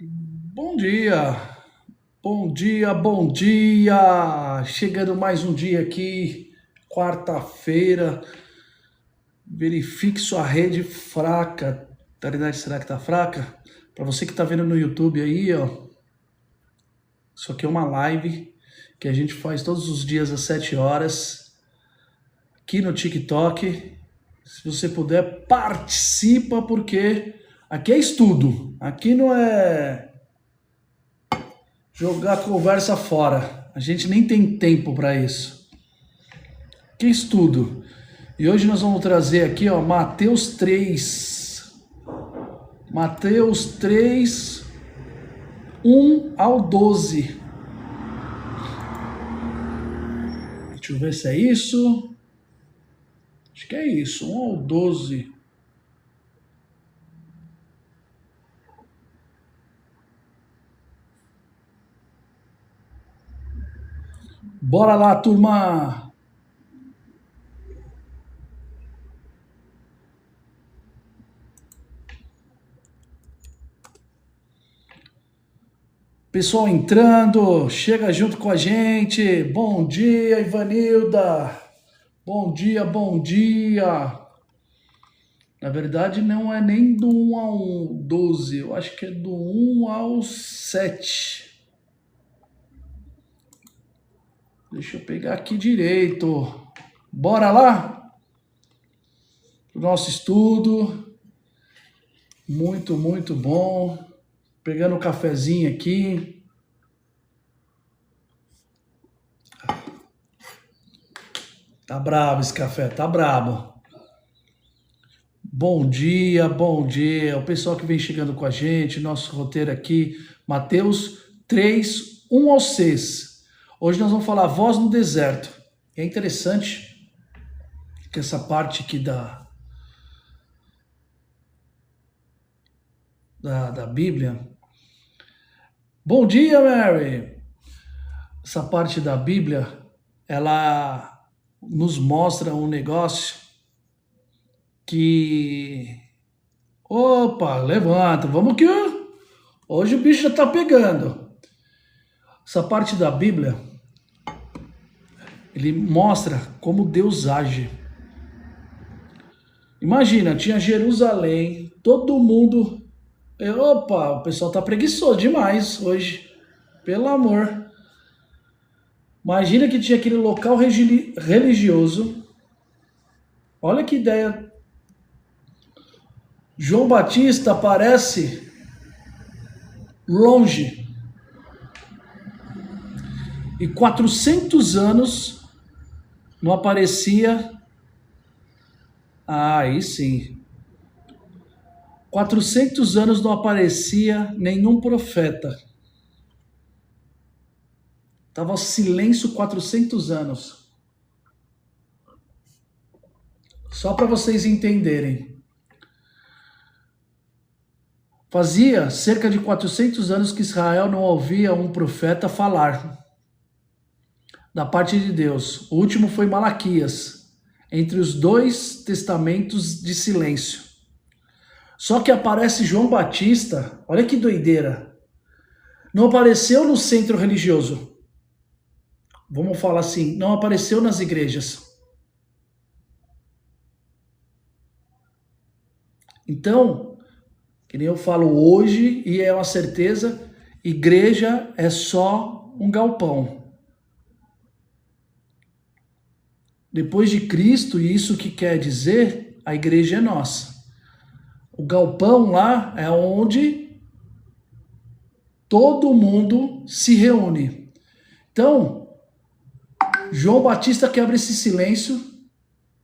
Bom dia, bom dia, bom dia! Chegando mais um dia aqui, quarta-feira. Verifique sua rede fraca. Taridade, será que tá fraca? Para você que tá vendo no YouTube aí, ó. Isso aqui é uma live que a gente faz todos os dias às 7 horas aqui no TikTok. Se você puder, participa, porque aqui é estudo. Aqui não é jogar conversa fora. A gente nem tem tempo para isso. Que estudo. E hoje nós vamos trazer aqui, ó, Mateus 3. Mateus 3, 1 ao 12. Deixa eu ver se é isso. Acho que é isso, 1 ao 12. Bora lá, turma! Pessoal entrando, chega junto com a gente. Bom dia, Ivanilda. Bom dia, bom dia. Na verdade, não é nem do 1 ao 12, eu acho que é do 1 ao 7. Deixa eu pegar aqui direito. Bora lá? O nosso estudo. Muito, muito bom. Pegando um cafezinho aqui. Tá brabo esse café, tá brabo. Bom dia, bom dia. O pessoal que vem chegando com a gente, nosso roteiro aqui, Mateus 3, 1 ao 6. Hoje nós vamos falar voz no deserto. É interessante que essa parte aqui da Bíblia. Bom dia, Mary! Essa parte da Bíblia, ela nos mostra um negócio que... Opa, levanta, vamos que hoje o bicho já tá pegando. Essa parte da Bíblia, ele mostra como Deus age. Imagina, tinha Jerusalém, todo mundo... Opa, o pessoal tá preguiçoso demais hoje, pelo amor. Imagina que tinha aquele local religioso. Olha que ideia. João Batista aparece longe. E 400 anos não aparecia. Ah, aí sim. 400 anos não aparecia nenhum profeta. Tava silêncio 400 anos. Só para vocês entenderem. Fazia cerca de 400 anos que Israel não ouvia um profeta falar da parte de Deus. O último foi Malaquias, entre os dois testamentos de silêncio. Só que aparece João Batista, olha que doideira. Não apareceu no centro religioso. Vamos falar assim, não apareceu nas igrejas. Então, que nem eu falo hoje, e é uma certeza, igreja é só um galpão. Depois de Cristo, e isso que quer dizer, a igreja é nossa. O galpão lá é onde todo mundo se reúne. Então, João Batista quebra esse silêncio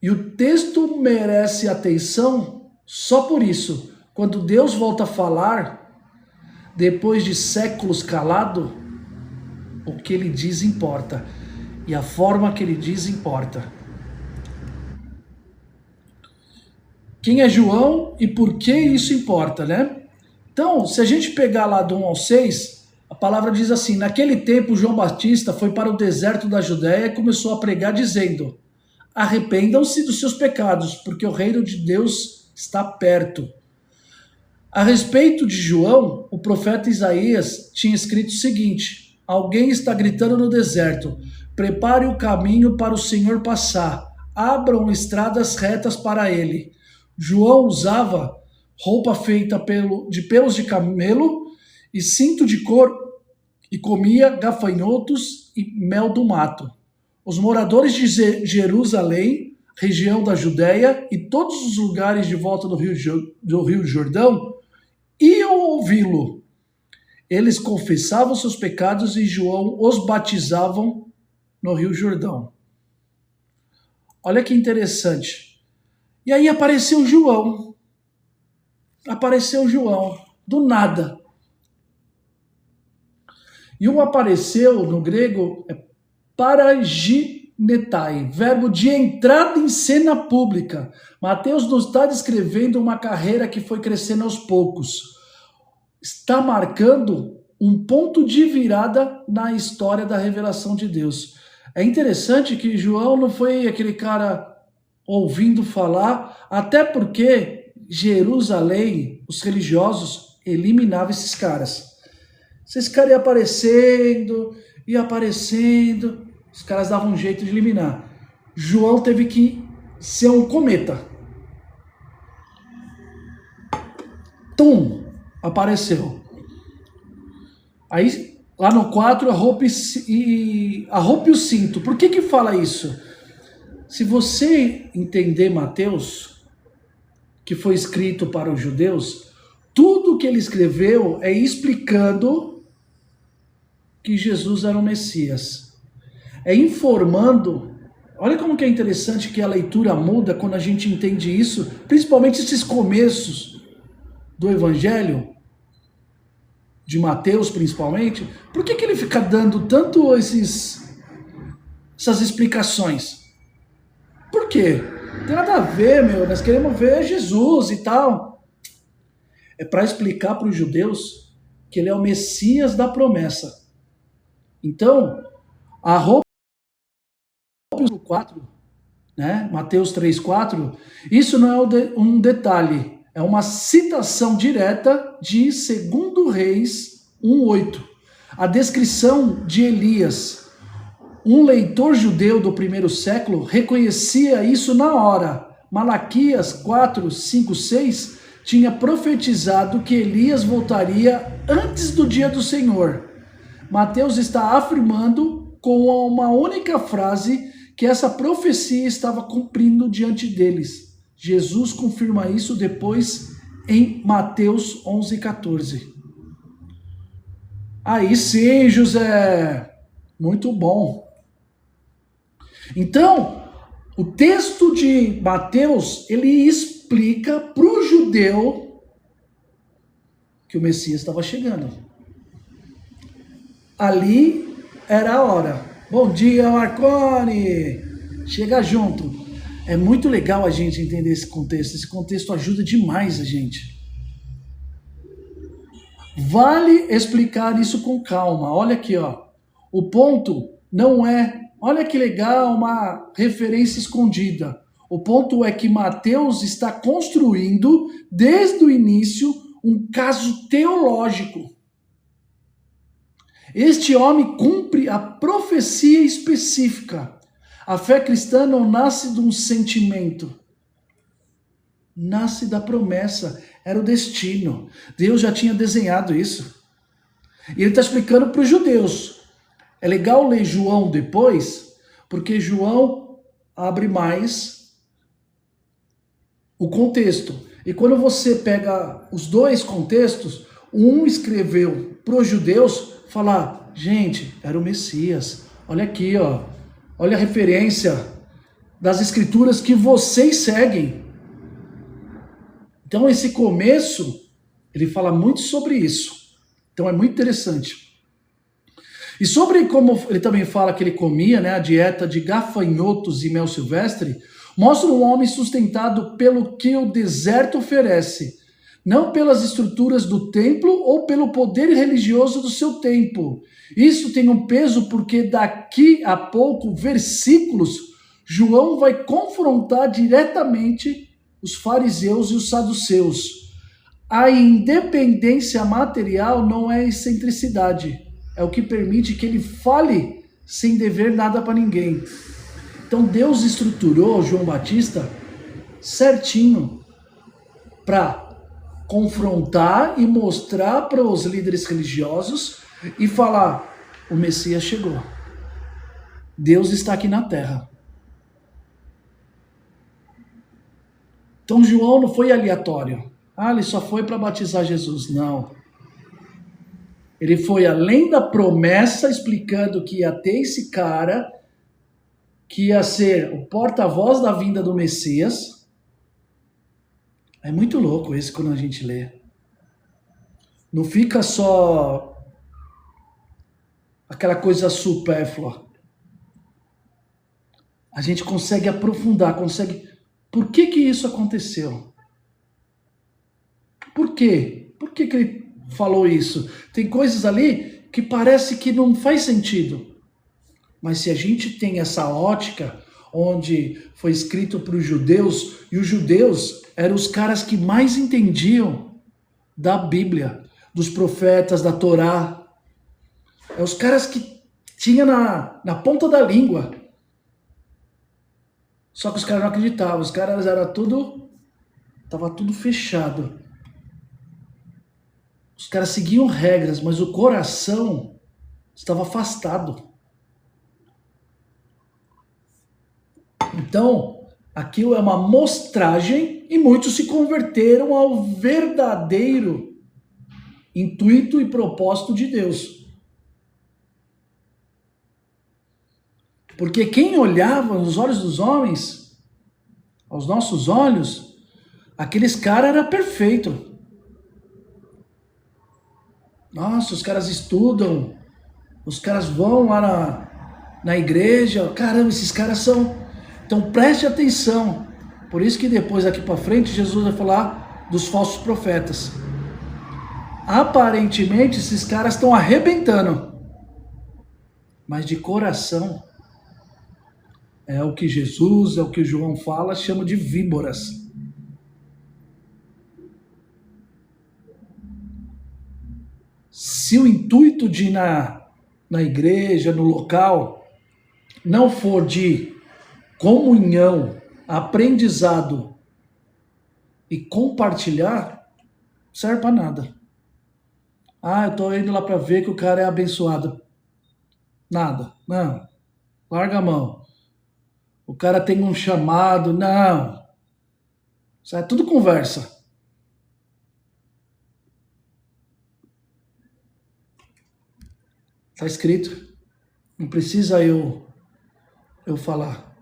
e o texto merece atenção só por isso. Quando Deus volta a falar, depois de séculos calado, o que ele diz importa. E a forma que ele diz importa. Quem é João e por que isso importa, né? Então, se a gente pegar lá do 1 ao 6, a palavra diz assim: naquele tempo João Batista foi para o deserto da Judéia e começou a pregar dizendo: arrependam-se dos seus pecados, porque o reino de Deus está perto. A respeito de João, o profeta Isaías tinha escrito o seguinte: alguém está gritando no deserto, prepare o caminho para o Senhor passar, abram estradas retas para ele. João usava roupa feita de pelos de camelo e cinto de couro e comia gafanhotos e mel do mato. Os moradores de Jerusalém, região da Judéia e todos os lugares de volta do Rio Jordão iam ouvi-lo. Eles confessavam seus pecados e João os batizavam no Rio Jordão. Olha que interessante. E aí apareceu João. Do nada. E o apareceu, no grego, é paraginetai, verbo de entrada em cena pública. Mateus nos está descrevendo uma carreira que foi crescendo aos poucos. Está marcando um ponto de virada na história da revelação de Deus. É interessante que João não foi aquele cara ouvindo falar, até porque Jerusalém, os religiosos, eliminavam esses caras. Esses caras iam aparecendo, os caras davam um jeito de eliminar. João teve que ser um cometa. Tum! Apareceu. Aí, lá no 4, arrope o cinto. Por que fala isso? Se você entender Mateus, que foi escrito para os judeus, tudo que ele escreveu é explicando que Jesus era o Messias. É informando. Olha como que é interessante que a leitura muda quando a gente entende isso, principalmente esses começos do Evangelho, de Mateus principalmente. Por que ele fica dando tanto essas explicações? Por quê? Não tem nada a ver, nós queremos ver Jesus e tal. É para explicar para os judeus que ele é o Messias da promessa. Então, a roupa do 4, né? Mateus 3:4, isso não é um detalhe, é uma citação direta de 2 Reis 1:8. A descrição de Elias. Um leitor judeu do primeiro século reconhecia isso na hora. Malaquias 4:5-6 tinha profetizado que Elias voltaria antes do dia do Senhor. Mateus está afirmando com uma única frase que essa profecia estava cumprindo diante deles. Jesus confirma isso depois em Mateus 11:14. Aí sim, José, muito bom. Então, o texto de Mateus, ele explica para o judeu que o Messias estava chegando. Ali era a hora. Bom dia, Marconi! Chega junto. É muito legal a gente entender esse contexto. Esse contexto ajuda demais a gente. Vale explicar isso com calma. Olha aqui, ó. O ponto não é... Olha que legal, uma referência escondida. O ponto é que Mateus está construindo, desde o início, um caso teológico. Este homem cumpre a profecia específica. A fé cristã não nasce de um sentimento. Nasce da promessa. Era o destino. Deus já tinha desenhado isso. E ele está explicando para os judeus. É legal ler João depois, porque João abre mais o contexto. E quando você pega os dois contextos, um escreveu para os judeus falar, gente, era o Messias. Olha aqui, ó. Olha a referência das escrituras que vocês seguem. Então esse começo, ele fala muito sobre isso. Então é muito interessante. E sobre como ele também fala que ele comia, né, a dieta de gafanhotos e mel silvestre, mostra um homem sustentado pelo que o deserto oferece, não pelas estruturas do templo ou pelo poder religioso do seu tempo. Isso tem um peso porque daqui a pouco, versículos, João vai confrontar diretamente os fariseus e os saduceus. A independência material não é excentricidade. É o que permite que ele fale sem dever nada para ninguém. Então Deus estruturou João Batista certinho para confrontar e mostrar para os líderes religiosos e falar: o Messias chegou. Deus está aqui na terra. Então João não foi aleatório. Ele só foi para batizar Jesus. Não. Ele foi além da promessa, explicando que ia ter esse cara, que ia ser o porta-voz da vinda do Messias. É muito louco isso quando a gente lê. Não fica só aquela coisa supérflua. A gente consegue aprofundar, consegue... Por que isso aconteceu? Por quê? Por que ele falou isso? Tem coisas ali que parece que não faz sentido. Mas se a gente tem essa ótica, onde foi escrito para os judeus, e os judeus eram os caras que mais entendiam da Bíblia, dos profetas, da Torá. É os caras que tinha na ponta da língua. Só que os caras não acreditavam, os caras eram tudo... Tava tudo fechado. Os caras seguiam regras, mas o coração estava afastado. Então, aquilo é uma mostragem e muitos se converteram ao verdadeiro intuito e propósito de Deus. Porque quem olhava nos olhos dos homens, aos nossos olhos, aqueles caras eram perfeitos. Nossa, os caras estudam, os caras vão lá na igreja, caramba, esses caras são... Então preste atenção. Por isso que depois, aqui para frente, Jesus vai falar dos falsos profetas. Aparentemente, esses caras estão arrebentando. Mas de coração, é o que Jesus, é o que João fala, chama de víboras. Se o intuito de ir na igreja, no local, não for de comunhão, aprendizado e compartilhar, não serve para nada. Eu tô indo lá para ver que o cara é abençoado. Nada, não. Larga a mão. O cara tem um chamado, não. Isso é tudo conversa. Está escrito. Não precisa eu falar.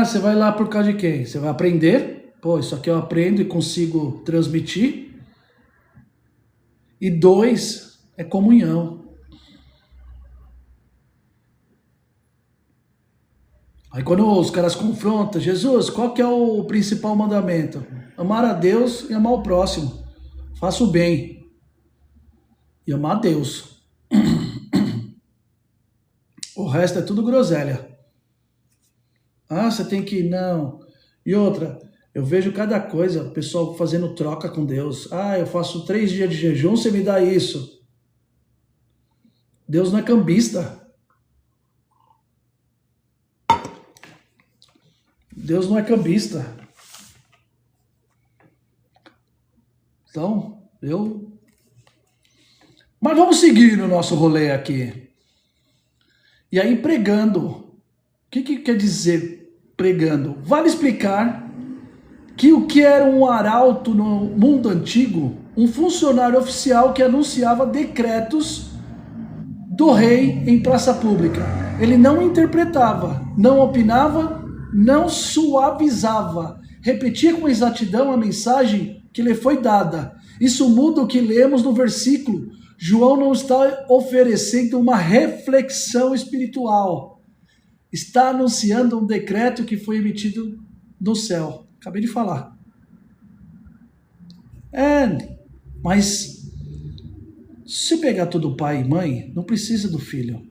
Você vai lá por causa de quem? Você vai aprender? Pô, isso aqui eu aprendo e consigo transmitir. E 2, é comunhão. Aí quando os caras confrontam, Jesus, qual que é o principal mandamento? Amar a Deus e amar o próximo. Faça o bem. E amar a Deus. O resto é tudo groselha. Você tem que... Não. E outra, eu vejo cada coisa, o pessoal fazendo troca com Deus. Eu faço 3 dias de jejum, você me dá isso. Deus não é cambista. Deus não é cambista. Então, Mas vamos seguir no nosso rolê aqui. E aí, pregando. O que quer dizer pregando? Vale explicar que o que era um arauto no mundo antigo, um funcionário oficial que anunciava decretos do rei em praça pública. Ele não interpretava, não opinava, não suavizava, repetia com exatidão a mensagem que lhe foi dada. Isso muda o que lemos no versículo. João não está oferecendo uma reflexão espiritual. Está anunciando um decreto que foi emitido no céu. Acabei de falar. Mas se pegar todo pai e mãe, não precisa do filho.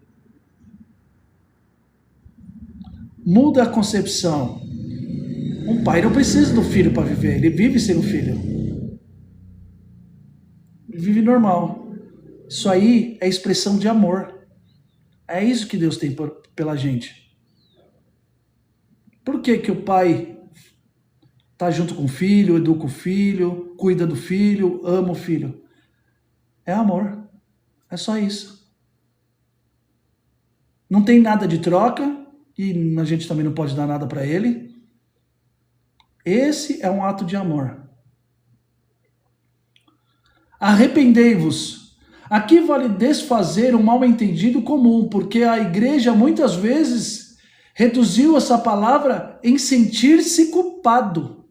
Muda a concepção. Um pai não precisa do filho para viver, ele vive sem o filho. vive normal. Isso aí é expressão de amor. É isso que Deus tem pela gente. Por que que o pai tá junto com o filho, educa o filho, cuida do filho, ama o filho? É amor. É só isso. Não tem nada de troca e a gente também não pode dar nada para ele. Esse é um ato de amor. Arrependei-vos. Aqui vale desfazer um mal-entendido comum, porque a igreja muitas vezes reduziu essa palavra em sentir-se culpado.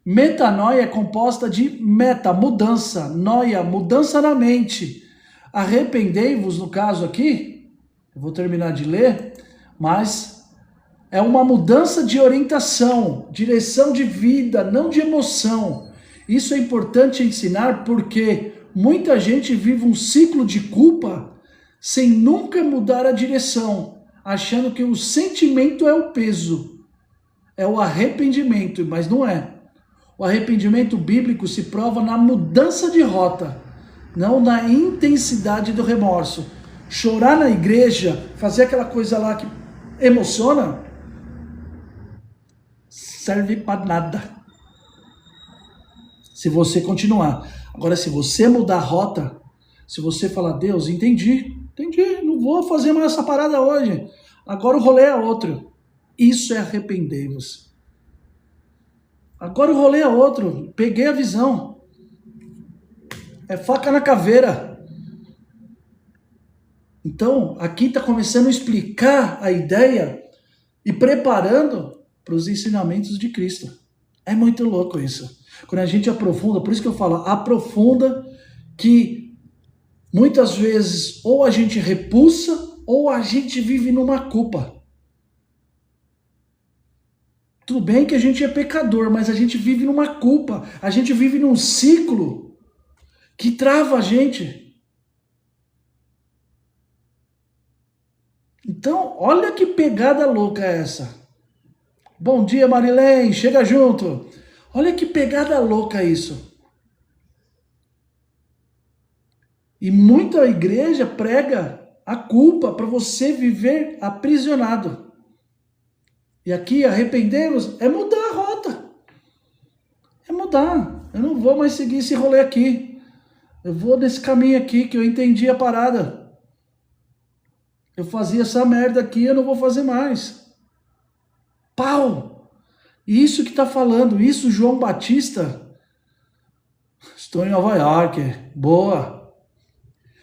Metanoia é composta de meta, mudança, noia, mudança na mente. Arrependei-vos, no caso aqui, eu vou terminar de ler, mas é uma mudança de orientação, direção de vida, não de emoção. Isso é importante ensinar porque muita gente vive um ciclo de culpa sem nunca mudar a direção, achando que o sentimento é o peso, é o arrependimento, mas não é. O arrependimento bíblico se prova na mudança de rota, não na intensidade do remorso. Chorar na igreja, fazer aquela coisa lá que emociona, serve para nada. Se você continuar. Agora, se você mudar a rota, se você falar, Deus, entendi, não vou fazer mais essa parada hoje. Agora o rolê é outro. Isso é arrepender-vos. Agora o rolê é outro. Peguei a visão. É faca na caveira. Então, aqui está começando a explicar a ideia e preparando para os ensinamentos de Cristo. É muito louco isso. Quando a gente aprofunda, por isso que eu falo, aprofunda, que muitas vezes ou a gente repulsa ou a gente vive numa culpa. Tudo bem que a gente é pecador, mas a gente vive numa culpa. A gente vive num ciclo que trava a gente. Então, olha que pegada louca é essa. Bom dia, Marilene, chega junto. Olha que pegada louca isso. E muita igreja prega a culpa para você viver aprisionado. E aqui, arrependemos é mudar a rota. É mudar. Eu não vou mais seguir esse rolê aqui. Eu vou nesse caminho aqui que eu entendi a parada. Eu fazia essa merda aqui, eu não vou fazer mais. Pau! Isso que está falando, isso João Batista. Estou em Nova York. Boa.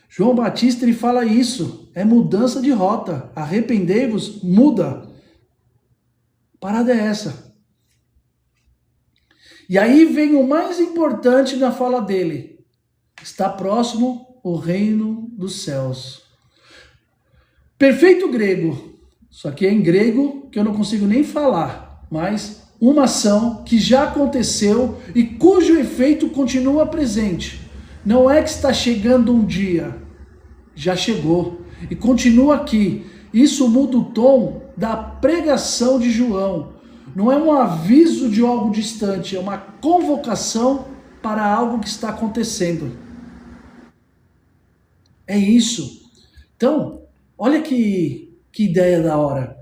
João Batista, ele fala isso. É mudança de rota. Arrependei-vos, muda. Parada é essa. E aí vem o mais importante na fala dele. Está próximo o reino dos céus. Perfeito grego. Isso aqui é em grego que eu não consigo nem falar. Mas uma ação que já aconteceu e cujo efeito continua presente. Não é que está chegando um dia. Já chegou. E continua aqui. Isso muda o tom da pregação de João. Não é um aviso de algo distante, é uma convocação para algo que está acontecendo. É isso. Então, olha que ideia da hora.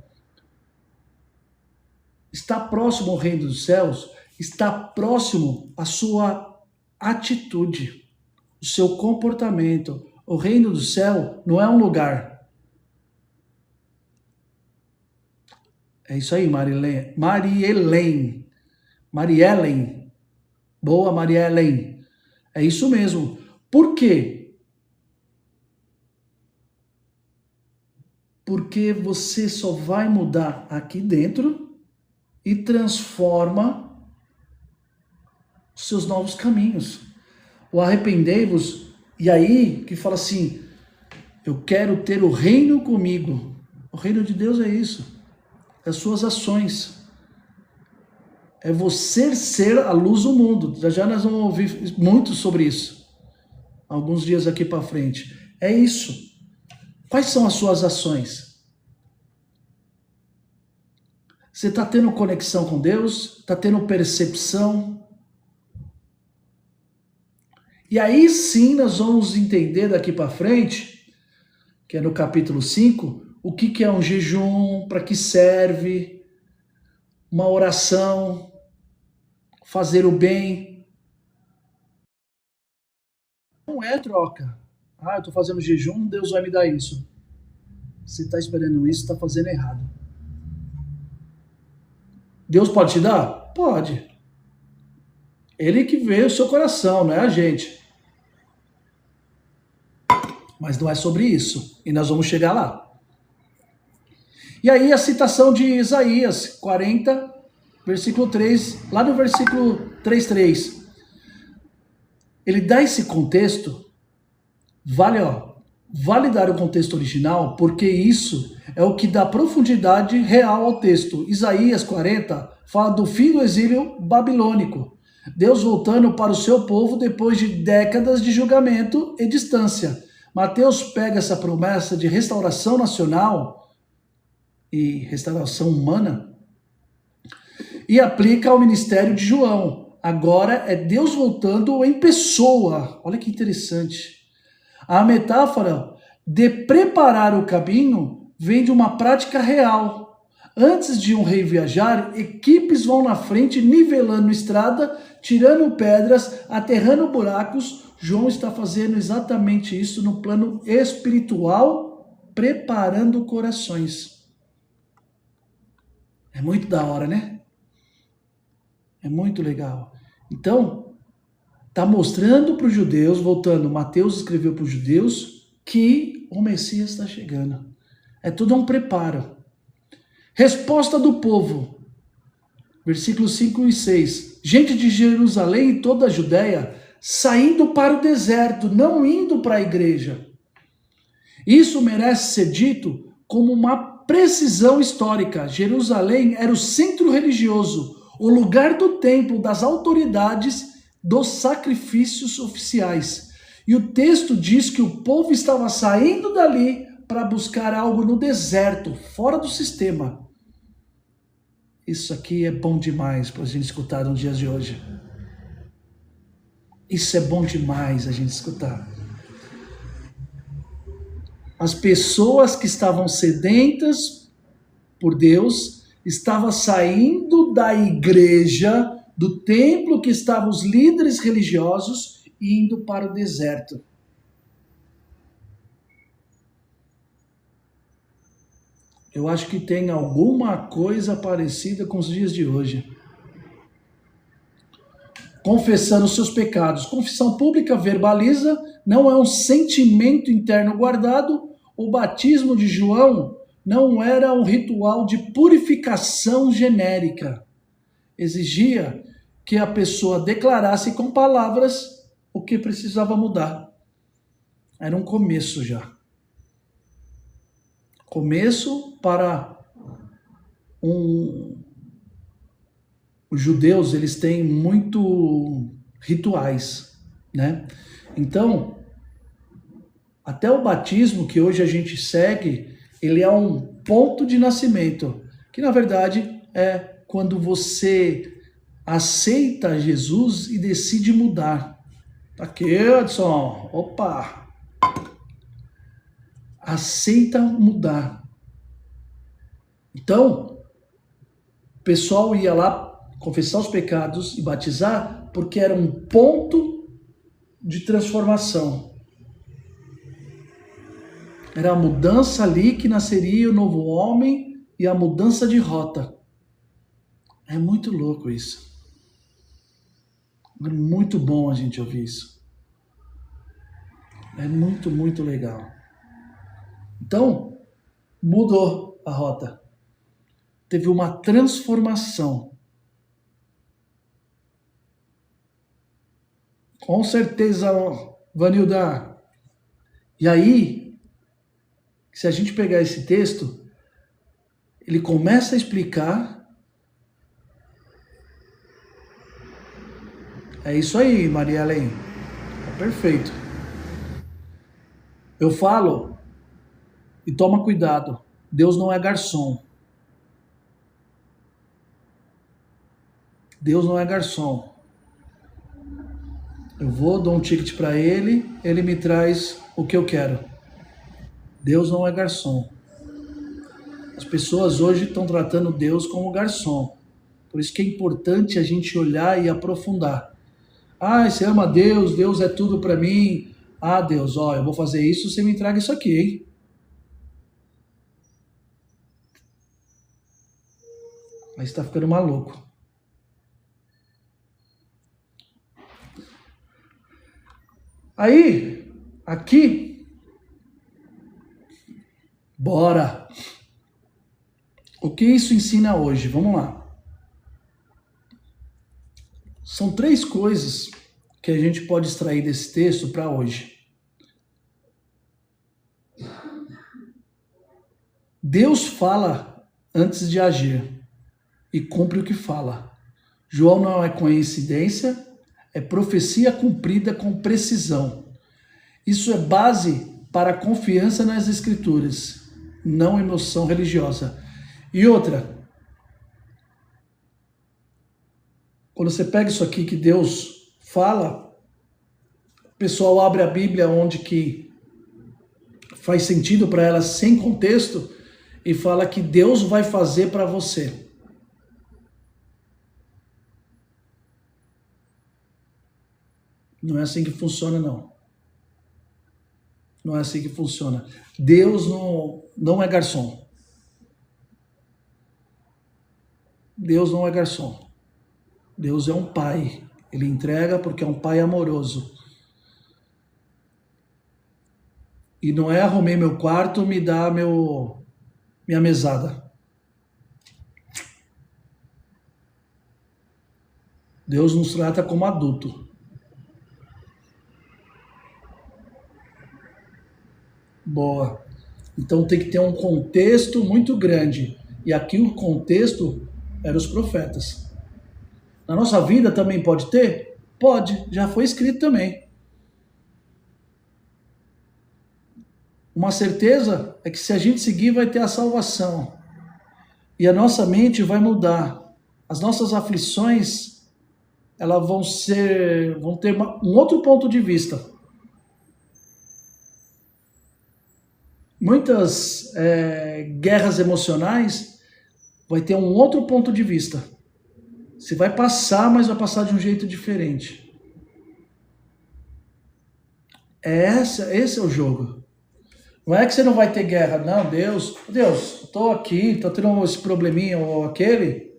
Está próximo ao reino dos céus, está próximo à sua atitude, o seu comportamento. O reino do céu não é um lugar. É isso aí, Mariellen. Boa, Mariellen. É isso mesmo. Por quê? Porque você só vai mudar aqui dentro e transforma os seus novos caminhos. O arrependei-vos, e aí que fala assim, eu quero ter o reino comigo. O reino de Deus é isso. As suas ações. É você ser a luz do mundo. Já nós vamos ouvir muito sobre isso. Alguns dias aqui para frente. É isso. Quais são as suas ações? Você está tendo conexão com Deus? Está tendo percepção? E aí sim nós vamos entender daqui para frente, que é no capítulo 5, o que é um jejum, para que serve, uma oração, fazer o bem. Não é troca. Ah, eu estou fazendo jejum, Deus vai me dar isso. Você está esperando isso, está fazendo errado. Deus pode te dar? Pode. Ele que vê o seu coração, não é a gente. Mas não é sobre isso. E nós vamos chegar lá. E aí a citação de Isaías 40, versículo 3, lá no versículo 3:3. Ele dá esse contexto, vale dar o contexto original, porque isso é o que dá profundidade real ao texto. Isaías 40 fala do fim do exílio babilônico, Deus voltando para o seu povo depois de décadas de julgamento e distância. Mateus pega essa promessa de restauração nacional e restauração humana e aplica ao ministério de João. Agora é Deus voltando em pessoa. Olha que interessante. A metáfora de preparar o caminho vem de uma prática real. Antes de um rei viajar, equipes vão na frente nivelando estrada, tirando pedras, aterrando buracos. João está fazendo exatamente isso no plano espiritual, preparando corações. É muito da hora, né? É muito legal. Então, está mostrando para os judeus, voltando, Mateus escreveu para os judeus, que o Messias está chegando. É tudo um preparo. Resposta do povo. Versículos 5 e 6. Gente de Jerusalém e toda a Judéia saindo para o deserto, não indo para a igreja. Isso merece ser dito como uma precisão histórica. Jerusalém era o centro religioso, o lugar do templo, das autoridades, dos sacrifícios oficiais. E o texto diz que o povo estava saindo dali para buscar algo no deserto, fora do sistema. Isso aqui é bom demais para a gente escutar nos dias de hoje. Isso é bom demais a gente escutar. As pessoas que estavam sedentas por Deus estavam saindo da igreja, do templo que estavam os líderes religiosos, indo para o deserto. Eu acho que tem alguma coisa parecida com os dias de hoje. Confessando seus pecados. Confissão pública verbaliza, não é um sentimento interno guardado. O batismo de João não era um ritual de purificação genérica. Exigia que a pessoa declarasse com palavras o que precisava mudar. Era um começo já. Começo para os judeus, eles têm muito rituais, né? Então, até o batismo que hoje a gente segue, ele é um ponto de nascimento, que na verdade é quando você aceita Jesus e decide mudar. Tá aqui, Edson. Opa! Aceita mudar. Então, o pessoal ia lá confessar os pecados e batizar porque era um ponto de transformação. Era a mudança ali que nasceria o novo homem e a mudança de rota. É muito louco isso. É muito bom a gente ouvir isso. É muito, muito legal. Então, mudou a rota. Teve uma transformação. Com certeza, Vanilda. E aí, se a gente pegar esse texto, ele começa a explicar. É isso aí, Maria Helene. É perfeito. Eu falo, e toma cuidado, Deus não é garçom. Deus não é garçom. Eu vou, dou um ticket para ele, ele me traz o que eu quero. Deus não é garçom. As pessoas hoje estão tratando Deus como garçom. Por isso que é importante a gente olhar e aprofundar. Ah, você ama Deus, Deus é tudo para mim. Ah, Deus, ó, eu vou fazer isso, você me entrega isso aqui, hein? Aí você tá ficando maluco. Aí, aqui, bora. O que isso ensina hoje? Vamos lá. São 3 coisas que a gente pode extrair desse texto para hoje. Deus fala antes de agir e cumpre o que fala. João não é coincidência, é profecia cumprida com precisão. Isso é base para a confiança nas Escrituras, não emoção religiosa. E outra, quando você pega isso aqui que Deus fala, o pessoal abre a Bíblia onde que faz sentido para ela sem contexto e fala que Deus vai fazer para você. Não é assim que funciona, não. Não é assim que funciona. Deus não é garçom. Deus não é garçom. Deus é um pai. Ele entrega porque é um pai amoroso. E não é arrumei meu quarto, me dá minha mesada. Deus nos trata como adulto. Boa. Então tem que ter um contexto muito grande. E aqui o contexto eram os profetas. Na nossa vida também pode ter? Pode, já foi escrito também. Uma certeza é que se a gente seguir vai ter a salvação. E a nossa mente vai mudar. As nossas aflições, elas vão ter um outro ponto de vista. Muitas guerras emocionais vai ter um outro ponto de vista. Você vai passar, mas vai passar de um jeito diferente. Esse é o jogo. Não é que você não vai ter guerra, não, Deus, estou aqui, estou tendo esse probleminha ou aquele.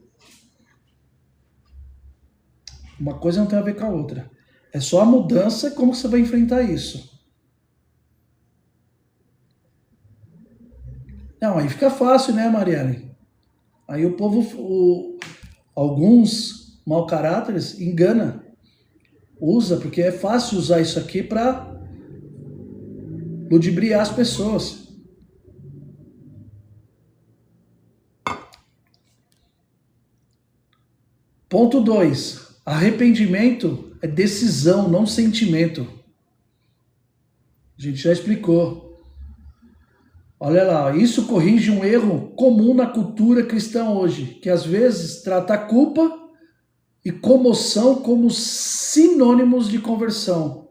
Uma coisa não tem a ver com a outra. É só a mudança, como você vai enfrentar isso. Não, aí fica fácil, né, Mariane? Aí o povo, alguns mau caráteres, engana. Usa, porque é fácil usar isso aqui para ludibriar as pessoas. Ponto 2. Arrependimento é decisão, não sentimento. A gente já explicou. Olha lá, isso corrige um erro comum na cultura cristã hoje, que às vezes trata a culpa e comoção como sinônimos de conversão.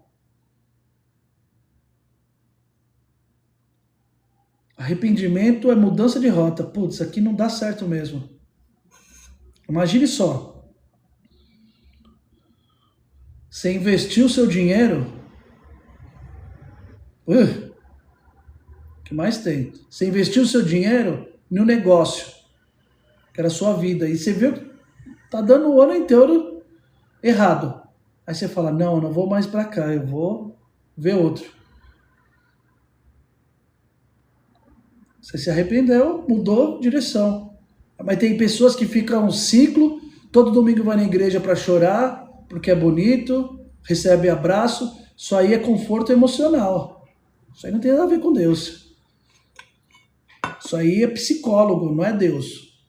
Arrependimento é mudança de rota. Putz, aqui não dá certo mesmo. Imagine só. Você investiu o seu dinheiro. O que mais tem? Você investiu o seu dinheiro no negócio, que era a sua vida. E você viu que tá dando o ano inteiro errado. Aí você fala, não vou mais para cá, eu vou ver outro. Você se arrependeu, mudou direção. Mas tem pessoas que ficam um ciclo, todo domingo vai na igreja para chorar, porque é bonito, recebe abraço. Isso aí é conforto emocional. Isso aí não tem nada a ver com Deus. Isso aí é psicólogo, não é Deus.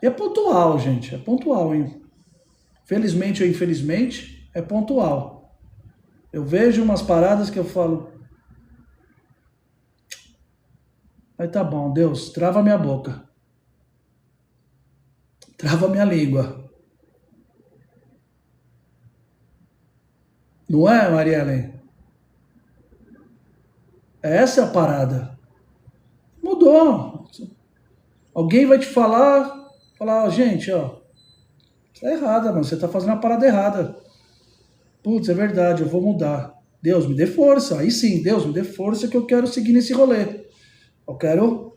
E é pontual, gente. É pontual, hein? Felizmente ou infelizmente, é pontual. Eu vejo umas paradas que eu falo... Aí tá bom, Deus, trava minha boca. Trava minha língua. Não é, Mariellen? Essa é a parada. Mudou. Alguém vai te falar, ó, gente, ó, tá errada, mano, você tá fazendo a parada errada. Putz, é verdade, eu vou mudar. Deus, me dê força. Aí sim, Deus, me dê força que eu quero seguir nesse rolê. Eu quero...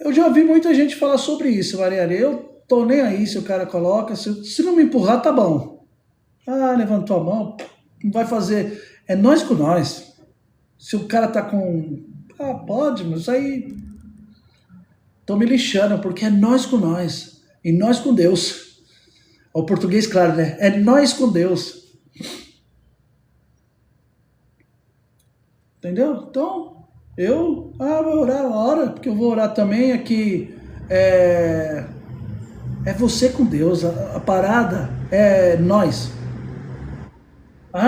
Eu já vi muita gente falar sobre isso, Mariana. Eu tô nem aí se o cara coloca. Se não me empurrar, tá bom. Ah, levantou a mão. Não vai fazer. É nós com nós. Se o cara tá com... Ah, pode, mas aí... Tô me lixando, porque é nós com nós. E nós com Deus. O português, claro, né? É nós com Deus. Entendeu? Então, vou orar, ora, porque eu vou orar também aqui. É você com Deus. A parada é nós.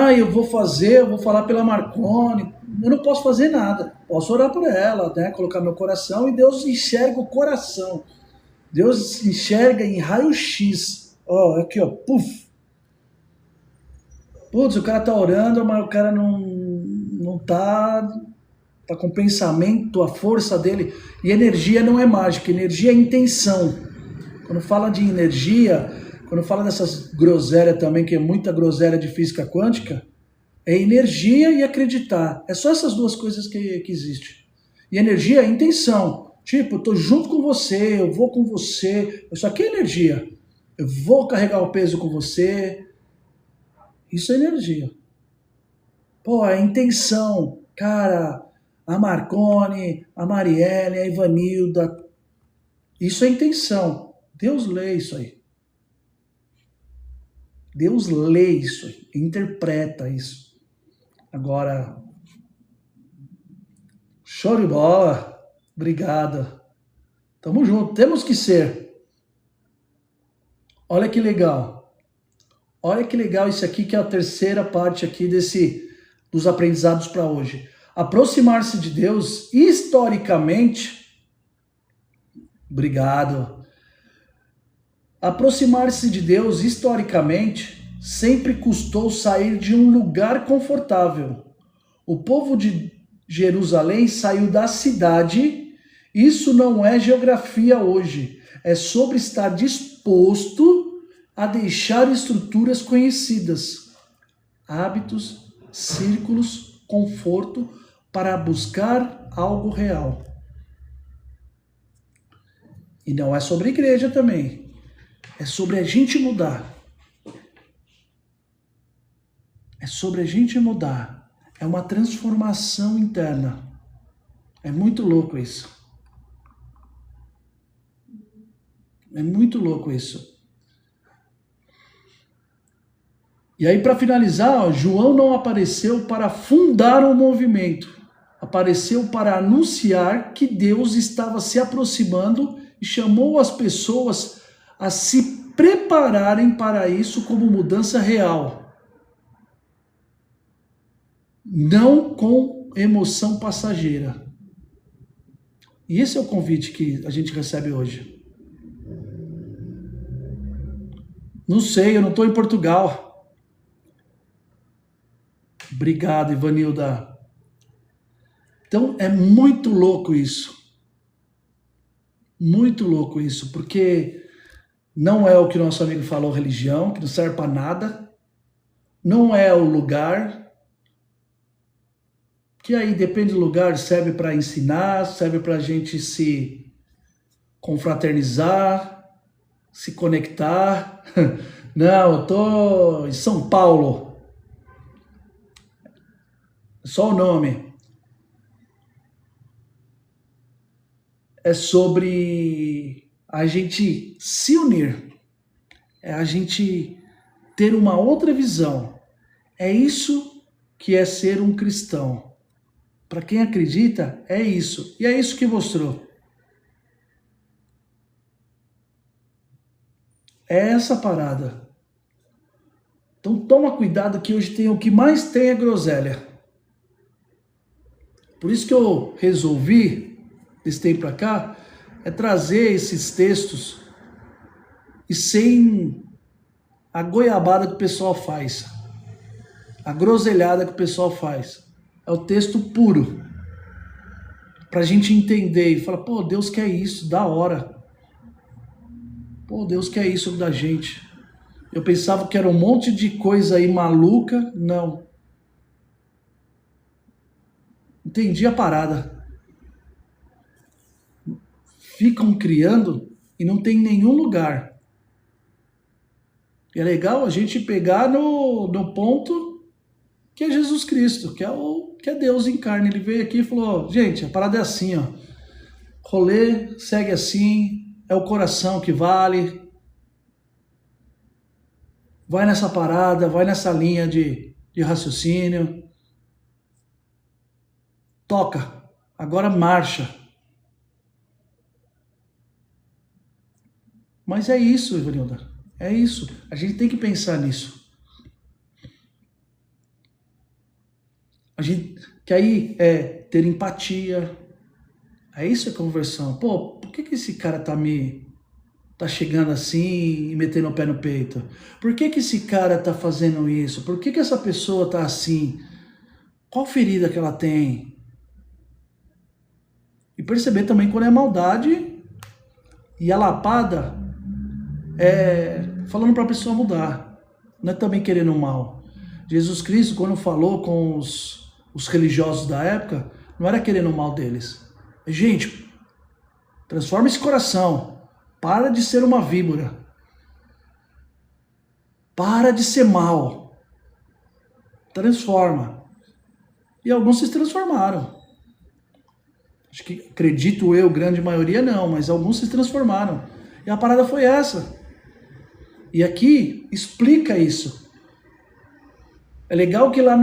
Eu vou falar pela Marconi. Eu não posso fazer nada. Posso orar por ela, né? Colocar meu coração e Deus enxerga o coração. Deus enxerga em raio-x. Ó, aqui, ó, puf. Putz, o cara tá orando, mas o cara não tá com pensamento, a força dele. E energia não é mágica, energia é intenção. Quando fala de energia, quando fala dessas groselhas também, que é muita groselha de física quântica, é energia e acreditar. É só essas duas coisas que existem. E energia é intenção. Tipo, eu tô junto com você, eu vou com você. Isso aqui é energia. Eu vou carregar o peso com você. Isso é energia. Pô, é intenção. Cara, a Marconi, a Marielle, a Ivanilda. Isso é intenção. Deus lê isso aí. Deus lê isso aí, interpreta isso. Agora, show de bola. Obrigado. Tamo junto. Temos que ser. Olha que legal. Olha que legal isso aqui, que é a terceira parte aqui dos aprendizados para hoje. Aproximar-se de Deus, historicamente... Obrigado. Aproximar-se de Deus, historicamente, sempre custou sair de um lugar confortável. O povo de Jerusalém saiu da cidade. Isso não é geografia hoje. É sobre estar disposto a deixar estruturas conhecidas, hábitos, círculos, conforto, para buscar algo real. E não é sobre igreja também. É sobre a gente mudar. É sobre a gente mudar. É uma transformação interna. É muito louco isso. É muito louco isso. E aí, para finalizar, João não apareceu para fundar um movimento. Apareceu para anunciar que Deus estava se aproximando e chamou as pessoas a se prepararem para isso como mudança real. Não com emoção passageira. E esse é o convite que a gente recebe hoje. Não sei, eu não estou em Portugal. Obrigado, Ivanilda. Então, é muito louco isso. Muito louco isso, porque não é o que nosso amigo falou, religião, que não serve para nada. Não é o lugar. Que aí, depende do lugar, serve para ensinar, serve para a gente se confraternizar, se conectar. Não, eu tô em São Paulo. Só o nome. É sobre a gente se unir. É a gente ter uma outra visão. É isso que é ser um cristão. Para quem acredita, é isso. E é isso que mostrou. É essa parada. Então toma cuidado que hoje o que mais tem é groselha. Por isso que eu resolvi, desse tempo para cá, é trazer esses textos e sem a goiabada que o pessoal faz, a groselhada que o pessoal faz. É o texto puro, pra gente entender e falar, pô, Deus quer isso, da hora. Pô, Deus quer isso da gente. Eu pensava que era um monte de coisa aí maluca, não. Entendi a parada. Ficam criando e não tem nenhum lugar. E é legal a gente pegar no ponto que é Jesus Cristo, que é Deus em carne. Ele veio aqui e falou, gente, a parada é assim, ó. Rolê, segue assim, é o coração que vale. Vai nessa parada, vai nessa linha de raciocínio. Toca, agora marcha. Mas é isso, Ivanilda. É isso. A gente tem que pensar nisso. A gente, que aí é ter empatia. É isso a conversão. Pô, por que esse cara tá chegando assim e metendo o pé no peito? Por que esse cara tá fazendo isso? Por que essa pessoa tá assim? Qual ferida que ela tem? E perceber também quando é maldade e a lapada falando para a pessoa mudar. Não é também querendo o mal. Jesus Cristo, quando falou com os religiosos da época, não era querendo o mal deles. Gente, transforma esse coração. Para de ser uma víbora. Para de ser mal. Transforma. E alguns se transformaram. Acho que, acredito eu, grande maioria não, mas alguns se transformaram. E a parada foi essa. E aqui explica isso. É legal que lá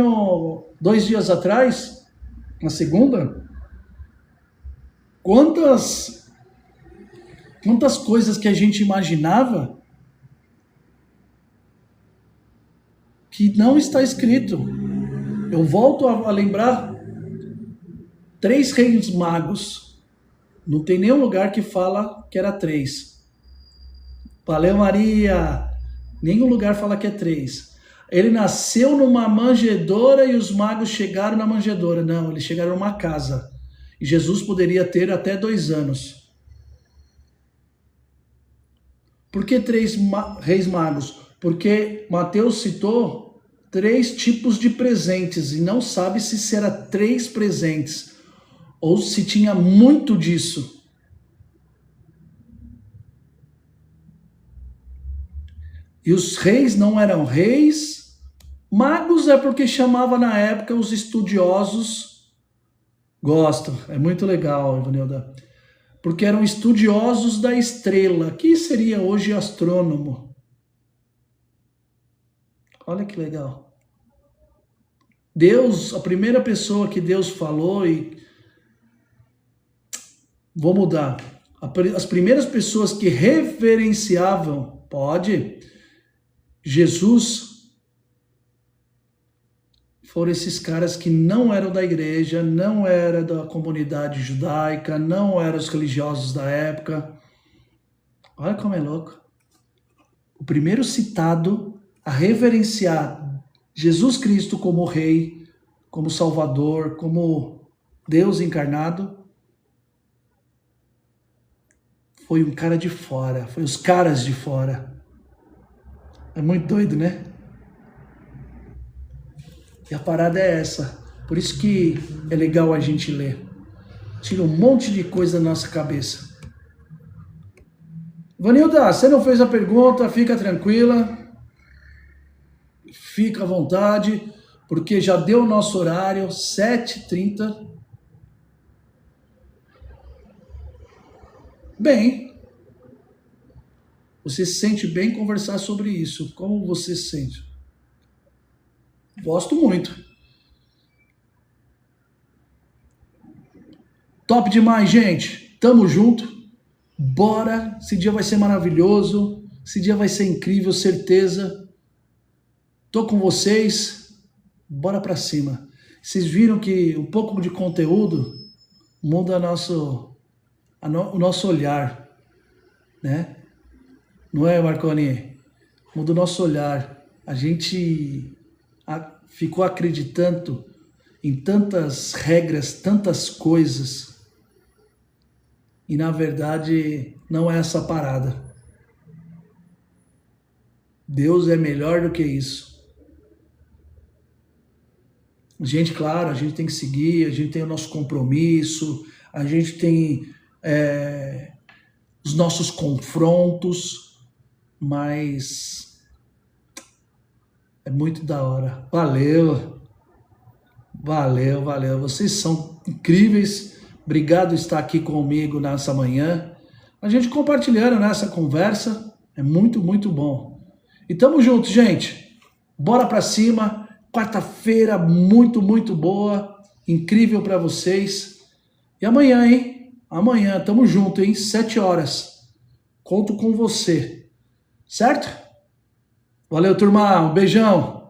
2 dias atrás, na segunda, quantas coisas que a gente imaginava que não está escrito. Eu volto a lembrar 3 reis magos. Não tem nenhum lugar que fala que era 3. Valeu, Maria! Nenhum lugar fala que é 3. Ele nasceu numa manjedoura e os magos chegaram na manjedoura. Não, eles chegaram numa casa. E Jesus poderia ter até 2 anos. Por que 3 reis magos? Porque Mateus citou 3 tipos de presentes e não sabe se será 3 presentes ou se tinha muito disso. E os reis não eram reis. Magos é porque chamava na época os estudiosos. Gosto, é muito legal, Ivanilda. Porque eram estudiosos da estrela, que seria hoje astrônomo. Olha que legal. Deus, a primeira pessoa que Deus falou e... Vou mudar. As primeiras pessoas que reverenciavam, Jesus, foram esses caras que não eram da igreja, não eram da comunidade judaica, não eram os religiosos da época. Olha como é louco. O primeiro citado a reverenciar Jesus Cristo como rei, como salvador, como Deus encarnado, foi um cara de fora, foi os caras de fora. É muito doido, né? E a parada é essa. Por isso que é legal a gente ler. Tira um monte de coisa da nossa cabeça. Vanilda, você não fez a pergunta, fica tranquila. Fica à vontade, porque já deu o nosso horário, 7h30. Bem, você se sente bem conversar sobre isso? Como você se sente? Gosto muito. Top demais, gente. Tamo junto. Bora. Esse dia vai ser maravilhoso. Esse dia vai ser incrível, certeza. Tô com vocês. Bora pra cima. Vocês viram que um pouco de conteúdo muda o nosso olhar, né? Não é, Marconi? muda o nosso olhar. A gente ficou acreditando em tantas regras, tantas coisas, e na verdade não é essa parada. Deus é melhor do que isso. A gente, claro, a gente tem que seguir, a gente tem o nosso compromisso, a gente tem os nossos confrontos, mas é muito da hora. Valeu, valeu, valeu. Vocês são incríveis. Obrigado por estar aqui comigo nessa manhã. A gente compartilhando nessa conversa. É muito, muito bom. E tamo junto, gente. Bora pra cima. Quarta-feira muito, muito boa. Incrível pra vocês. E amanhã, hein? Amanhã, tamo junto, hein? 7 horas. Conto com você. Certo? Valeu, turma. Um beijão.